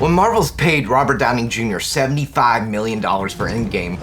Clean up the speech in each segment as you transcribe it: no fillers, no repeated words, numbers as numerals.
When Marvel's paid Robert Downey Jr. $75 million for Endgame,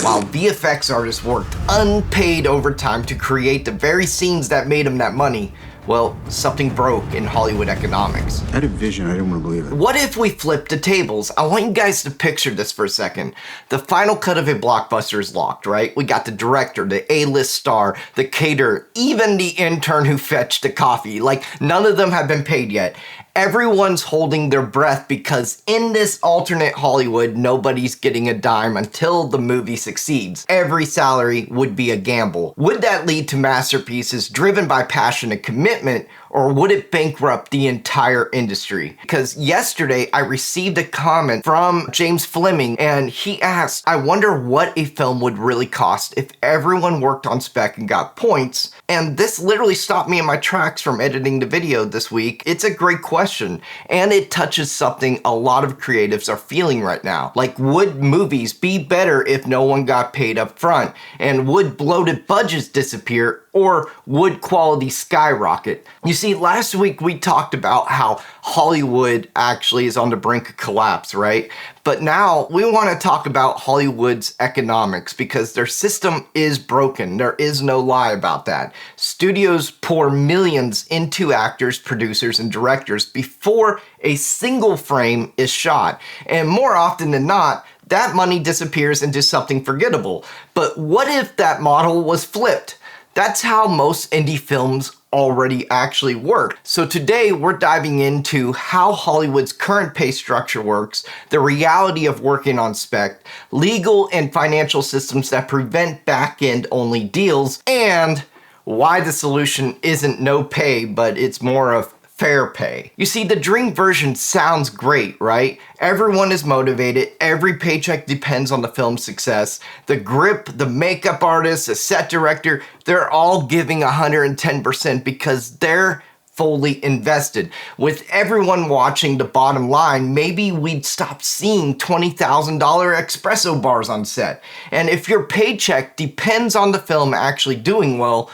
while VFX artists worked unpaid overtime to create the very scenes that made him that money, well, something broke in Hollywood economics. I had a vision, I didn't want to believe it. What if we flipped the tables? I want you guys to picture this for a second. The final cut of a blockbuster is locked, right? We got the director, the A-list star, the caterer, even the intern who fetched the coffee. Like, none of them have been paid yet. Everyone's holding their breath because in this alternate Hollywood, nobody's getting a dime until the movie succeeds. Every salary would be a gamble. Would that lead to masterpieces driven by passion and commitment, or would it bankrupt the entire industry? Because yesterday I received a comment from James Fleming and he asked, I wonder what a film would really cost if everyone worked on spec and got points. And this literally stopped me in my tracks from editing the video this week. It's a great question, and it touches something a lot of creatives are feeling right now. Like, would movies be better if no one got paid up front? And would bloated budgets disappear, or would quality skyrocket? You see, last week we talked about how Hollywood actually is on the brink of collapse, right? But now we want to talk about Hollywood's economics because their system is broken. There is no lie about that. Studios pour millions into actors, producers, and directors before a single frame is shot. And more often than not, that money disappears into something forgettable. But what if that model was flipped? That's how most indie films already actually work. So today we're diving into how Hollywood's current pay structure works, the reality of working on spec, legal and financial systems that prevent back-end only deals, and why the solution isn't no pay, but it's more of fair pay. You see, the dream version sounds great, right? Everyone is motivated, every paycheck depends on the film's success. The grip, the makeup artist, the set director, they're all giving 110% because they're fully invested. With everyone watching the bottom line, maybe we'd stop seeing $20,000 espresso bars on set. And if your paycheck depends on the film actually doing well,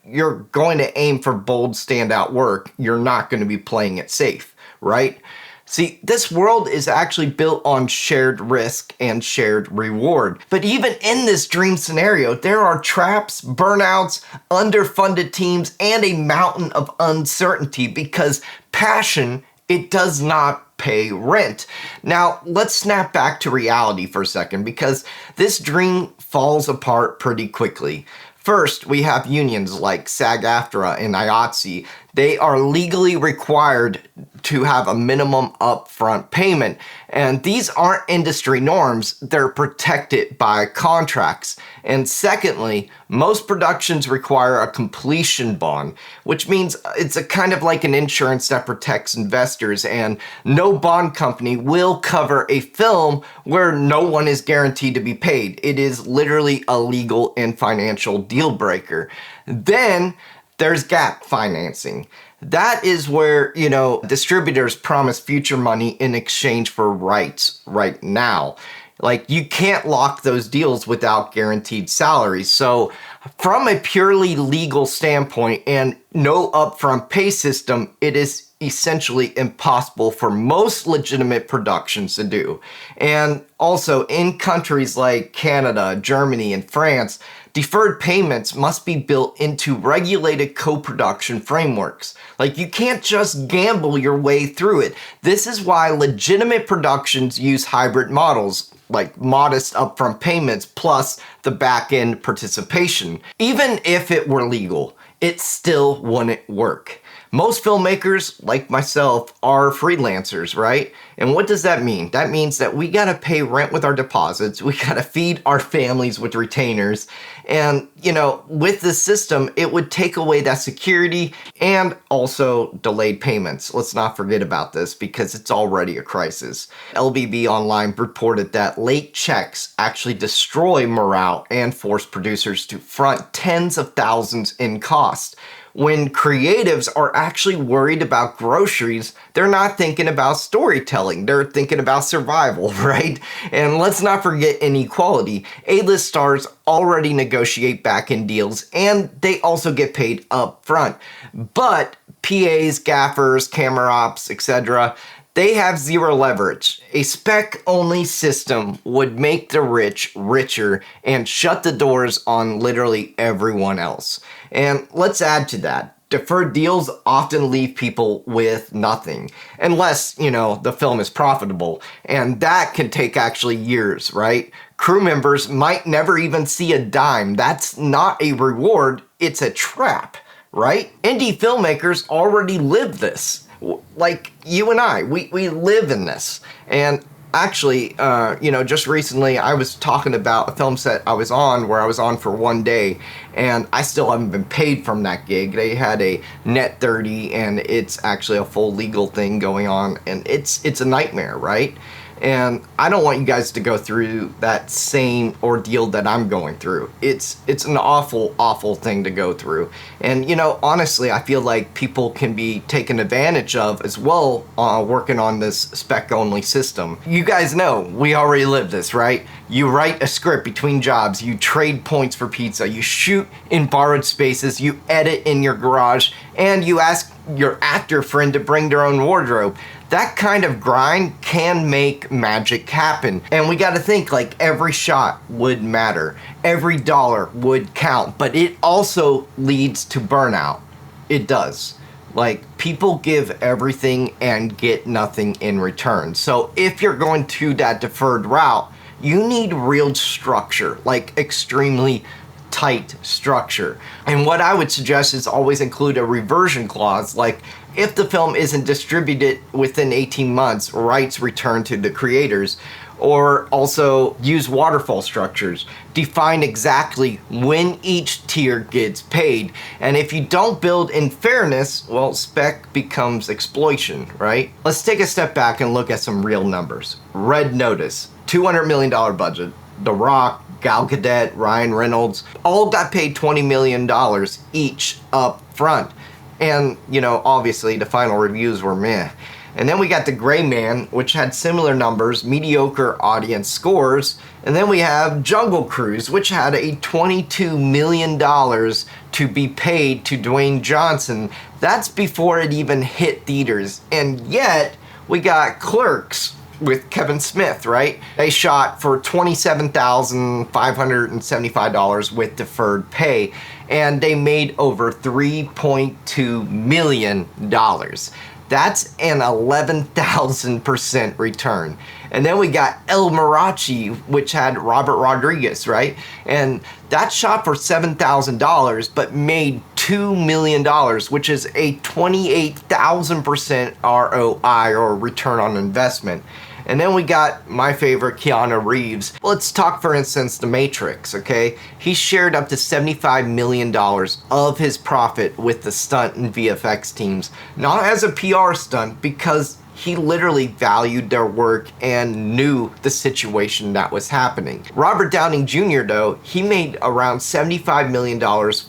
you're going to aim for bold standout work. You're not going to be playing it safe, right? See, this world is actually built on shared risk and shared reward. But even in this dream scenario, there are traps, burnouts, underfunded teams, and a mountain of uncertainty because passion, it does not pay rent. Now, let's snap back to reality for a second because this dream falls apart pretty quickly. First, we have unions like SAG-AFTRA and IATSE. They are legally required to have a minimum upfront payment. And these aren't industry norms, they're protected by contracts. And secondly, most productions require a completion bond, which means it's a kind of like an insurance that protects investors, and no bond company will cover a film where no one is guaranteed to be paid. It is literally a legal and financial deal breaker. Then there's gap financing. That is where, distributors promise future money in exchange for rights right now. Like, you can't lock those deals without guaranteed salaries. So from a purely legal standpoint and no upfront pay system, it is essentially impossible for most legitimate productions to do. And also in countries like Canada, Germany, and France, deferred payments must be built into regulated co-production frameworks. Like, you can't just gamble your way through it. This is why legitimate productions use hybrid models, like modest upfront payments plus the back-end participation. Even if it were legal, it still wouldn't work. Most filmmakers, like myself, are freelancers, right? And what does that mean? That means that we gotta pay rent with our deposits, we gotta feed our families with retainers, and, with this system, it would take away that security and also delayed payments. Let's not forget about this because it's already a crisis. LBB Online reported that late checks actually destroy morale and force producers to front tens of thousands in cost. When creatives are actually worried about groceries, they're not thinking about storytelling, they're thinking about survival, right? And let's not forget Inequality. A-list stars already negotiate back-end deals, and they also get paid up front. But PAs, gaffers, camera ops, etc., They have zero leverage. A spec-only system would make the rich richer and shut the doors on literally everyone else. And let's add to that. Deferred deals often leave people with nothing, unless, the film is profitable. And that can take actually years, right? Crew members might never even see a dime. That's not a reward, it's a trap, right? Indie filmmakers already live this. Like you and I, we live in this. And actually, just recently I was talking about a film set I was on where I was on for one day, and I still haven't been paid from that gig. They had a net 30, and it's actually a full legal thing going on, and it's a nightmare, right? And I don't want you guys to go through that same ordeal that I'm going through. It's an awful, awful thing to go through. And, honestly, I feel like people can be taken advantage of as well working on this spec-only system. You guys know, we already live this, right? You write a script between jobs, you trade points for pizza, you shoot in borrowed spaces, you edit in your garage, and you ask your actor friend to bring their own wardrobe. That kind of grind can make magic happen. And we gotta think, like, every shot would matter. Every dollar would count. But it also leads to burnout. It does. Like, people give everything and get nothing in return. So if you're going to that deferred route, you need real structure, like extremely tight structure. And what I would suggest is always include a reversion clause, like if the film isn't distributed within 18 months, rights return to the creators. Or also use waterfall structures. Define exactly when each tier gets paid. And if you don't build in fairness, well, spec becomes exploitation, right? Let's take a step back and look at some real numbers. Red Notice, $200 million budget. The Rock, Gal Gadot, Ryan Reynolds, all got paid $20 million each up front. And, obviously the final reviews were meh. And then we got The Gray Man, which had similar numbers, mediocre audience scores. And then we have Jungle Cruise, which had a $22 million to be paid to Dwayne Johnson. That's before it even hit theaters. And yet, we got Clerks with Kevin Smith, right? They shot for $27,575 with deferred pay, and they made over $3.2 million. That's an 11,000% return. And then we got El Mariachi, which had Robert Rodriguez, right? And that shot for $7,000, but made $2 million, which is a 28,000% ROI, or return on investment. And then we got my favorite, Keanu Reeves. Let's talk, for instance, The Matrix, okay? He shared up to $75 million of his profit with the stunt and VFX teams. Not as a PR stunt, because he literally valued their work and knew the situation that was happening. Robert Downey Jr., though, he made around $75 million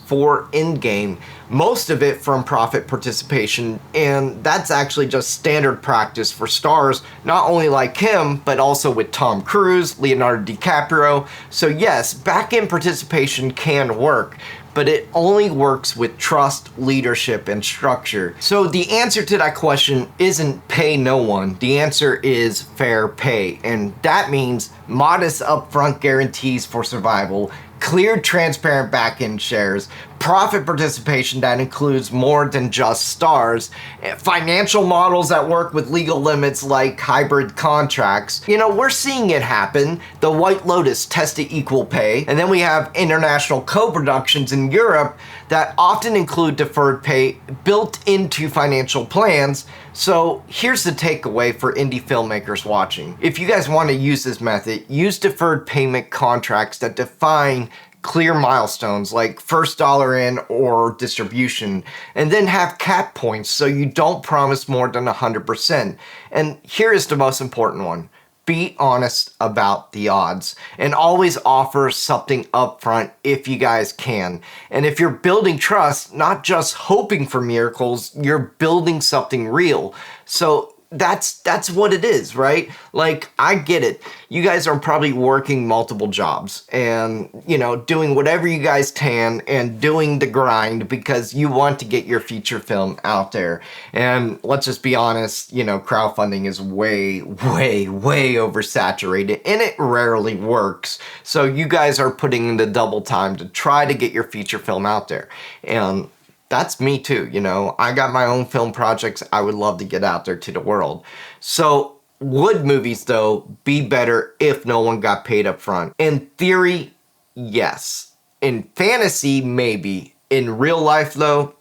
for Endgame, most of it from profit participation, and that's actually just standard practice for stars, not only like him, but also with Tom Cruise, Leonardo DiCaprio. So yes, back-end participation can work, but it only works with trust, leadership, and structure. So the answer to that question isn't pay no one. The answer is fair pay, and that means modest upfront guarantees for survival, clear, transparent back-end shares, profit participation that includes more than just stars, financial models that work with legal limits like hybrid contracts. We're seeing it happen. The White Lotus tested equal pay, and then we have international co-productions in Europe that often include deferred pay built into financial plans. So here's the takeaway for indie filmmakers watching. If you guys want to use this method, use deferred payment contracts that define clear milestones like first dollar in or distribution, and then have cap points so you don't promise more than 100%. And here is the most important one. Be honest about the odds, and always offer something upfront if you guys can. And if you're building trust, not just hoping for miracles, you're building something real. So that's what it is, right? Like, I get it. You guys are probably working multiple jobs and, you know, doing whatever you guys can and doing the grind because you want to get your feature film out there. And let's just be honest, you know, crowdfunding is way, way, way oversaturated and it rarely works. So you guys are putting in the double time to try to get your feature film out there. And that's me too, you know. I got my own film projects I would love to get out there to the world. So would movies, though, be better if no one got paid up front? In theory, yes. In fantasy, maybe. In real life, though,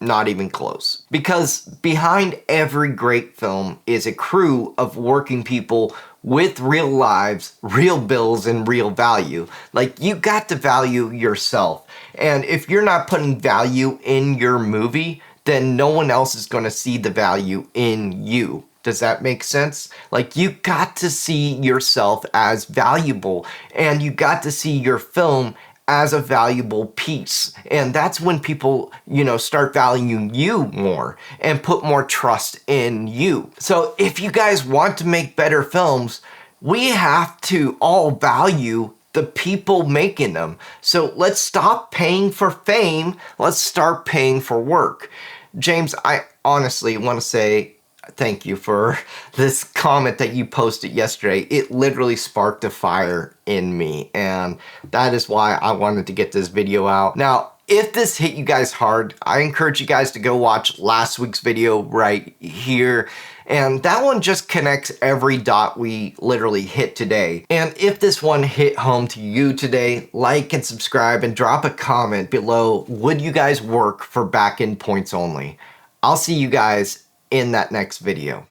not even close. Because behind every great film is a crew of working people with real lives, real bills, and real value. Like, you got to value yourself. And if you're not putting value in your movie, then no one else is going to see the value in you. Does that make sense? Like, you got to see yourself as valuable, and you got to see your film as a valuable piece. And that's when people, you know, start valuing you more and put more trust in you. So if you guys want to make better films, we have to all value the people making them. So let's stop paying for fame. Let's start paying for work. James, I honestly want to say thank you for this comment that you posted yesterday. It literally sparked a fire in me, and that is why I wanted to get this video out. Now, if this hit you guys hard, I encourage you guys to go watch last week's video right here. And that one just connects every dot we literally hit today. And if this one hit home to you today, like and subscribe and drop a comment below. Would you guys work for back-end points only? I'll see you guys in that next video.